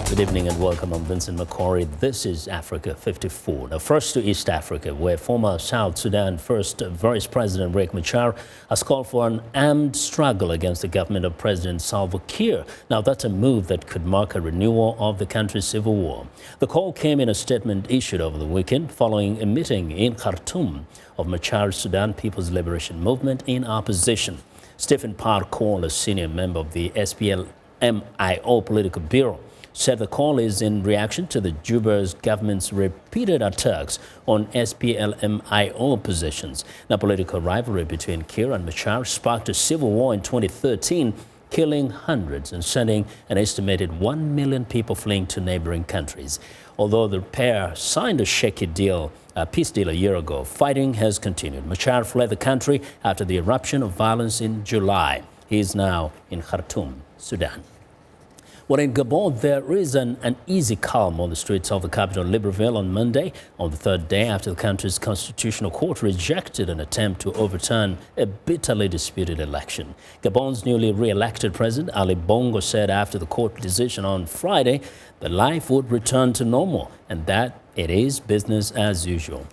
Good evening and welcome. I'm Vincent Makori. This is Africa 54. Now, first to East Africa, where former South Sudan First Vice President Riek Machar has called for an armed struggle against the government of President Salva Kiir. Now, that's a move that could mark a renewal of the country's civil war. The call came in a statement issued over the weekend following a meeting in Khartoum of Machar's Sudan People's Liberation Movement in opposition. Stephen Parkour, a senior member of the SPLM-IO political bureau, said the call is in reaction to the Juba's government's repeated attacks on SPLM-IO positions. The political rivalry between Kiir and Machar sparked a civil war in 2013, killing hundreds and sending an estimated 1 million people fleeing to neighboring countries. Although the pair signed a shaky peace deal a year ago, fighting has continued. Machar fled the country after the eruption of violence in July. He is now in Khartoum, Sudan. Well, in Gabon, there is an uneasy calm on the streets of the capital, Libreville, on Monday, on the third day after the country's constitutional court rejected an attempt to overturn a bitterly disputed election. Gabon's newly re-elected president, Ali Bongo, said after the court decision on Friday that life would return to normal and that it is business as usual.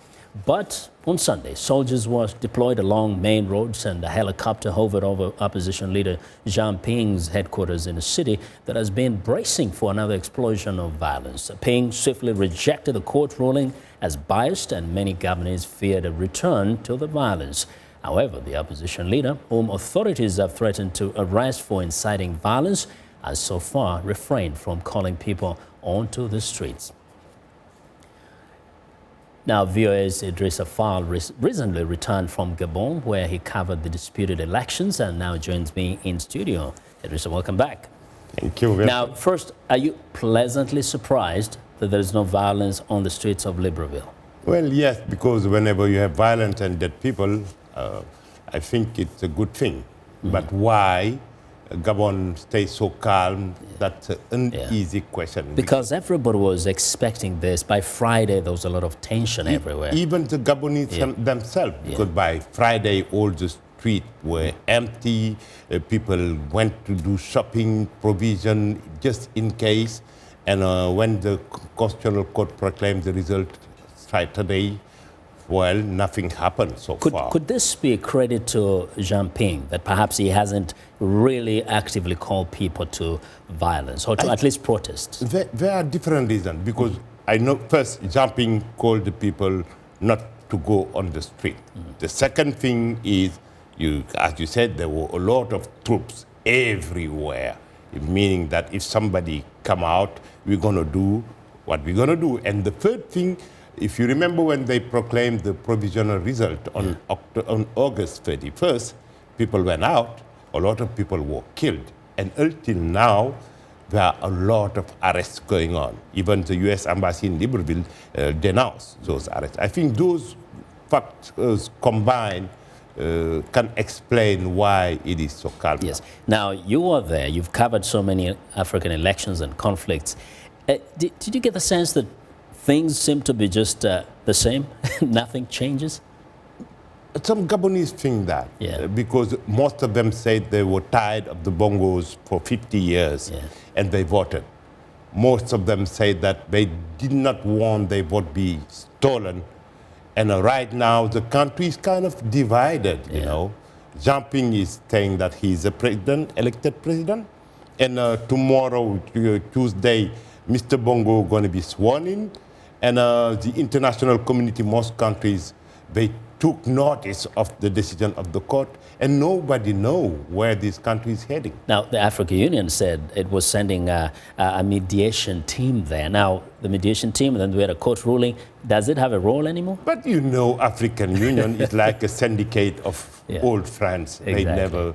But on Sunday, soldiers were deployed along main roads and a helicopter hovered over opposition leader Jean Ping's headquarters in a city that has been bracing for another explosion of violence. Ping swiftly rejected the court ruling as biased, and many Gabonese feared a return to the violence. However, the opposition leader, whom authorities have threatened to arrest for inciting violence, has so far refrained from calling people onto the streets. Now, VOA's Idrisa recently returned from Gabon, where he covered the disputed elections, and now joins me in studio. Idrisa, welcome back. Thank you. Now, first, are you pleasantly surprised that there is no violence on the streets of Libreville? Well, yes, because whenever you have violence and dead people, I think it's a good thing. But why Gabon stays so calm? That's an easy question. Because everybody was expecting this. By Friday, there was a lot of tension everywhere. Even the Gabonese themselves, because by Friday, all the streets were empty. People went to do shopping, provision, just in case. And when the Constitutional Court proclaimed the result Saturday, well, nothing happened so far. Could this be a credit to Jean Ping, that perhaps he hasn't really actively called people to violence or to at least protest? There are different reasons, because I know first Jean Ping called the people not to go on the street. The second thing is, as you said, there were a lot of troops everywhere, meaning that if somebody come out, we're going to do what we're going to do. And the third thing, if you remember when they proclaimed the provisional result on August 31st, people went out, a lot of people were killed. And until now, there are a lot of arrests going on. Even the U.S. Embassy in Libreville denounced those arrests. I think those factors combined can explain why it is so calm. Yes. Now, you are there. You've covered so many African elections and conflicts. Did you get the sense that things seem to be just the same? Nothing changes? Some Gabonese think that, because most of them said they were tired of the bongos for 50 years and they voted. Most of them said that they did not want their vote be stolen. And right now, the country is kind of divided, you know. Jean Ping is saying that he's a president, elected president. And tomorrow, Tuesday, Mr. Bongo going to be sworn in. And the international community, most countries, they took notice of the decision of the court, and nobody knows where this country is heading. Now, the African Union said it was sending a mediation team there. Now, the mediation team, and then we had a court ruling. Does it have a role anymore? But you know, African Union is like a syndicate of old friends. Exactly. They never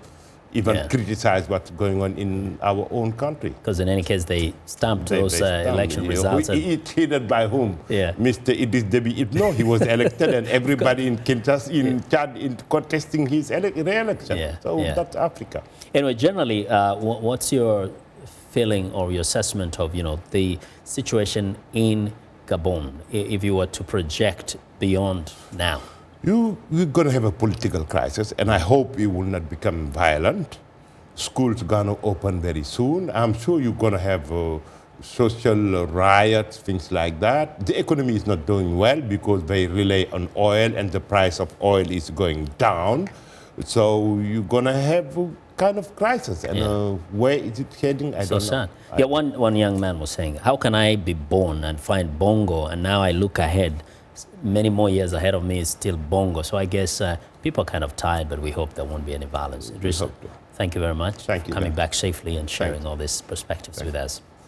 even criticize what's going on in our own country. Because in any case, they stamped those election results. It's headed by whom? Yeah. Mr. Idris Deby. No, he was elected, and everybody in Kinshasa, in Chad, in contesting his re-election. So that's Africa. Anyway, generally, what's your feeling or your assessment of, the situation in Gabon, if you were to project beyond now? We're going to have a political crisis, and I hope it will not become violent. Schools are going to open very soon. I'm sure you're going to have social riots, things like that. The economy is not doing well because they rely on oil and the price of oil is going down. So you're going to have a kind of crisis. And where is it heading? I don't know. Yeah, one young man was saying, how can I be born and find bongo, and now I look ahead, many more years ahead of me is still bongo. So I guess people are kind of tired, but we hope there won't be any violence. Idrisa, thank you very much Thank you. for coming back safely and sharing all these perspectives with us.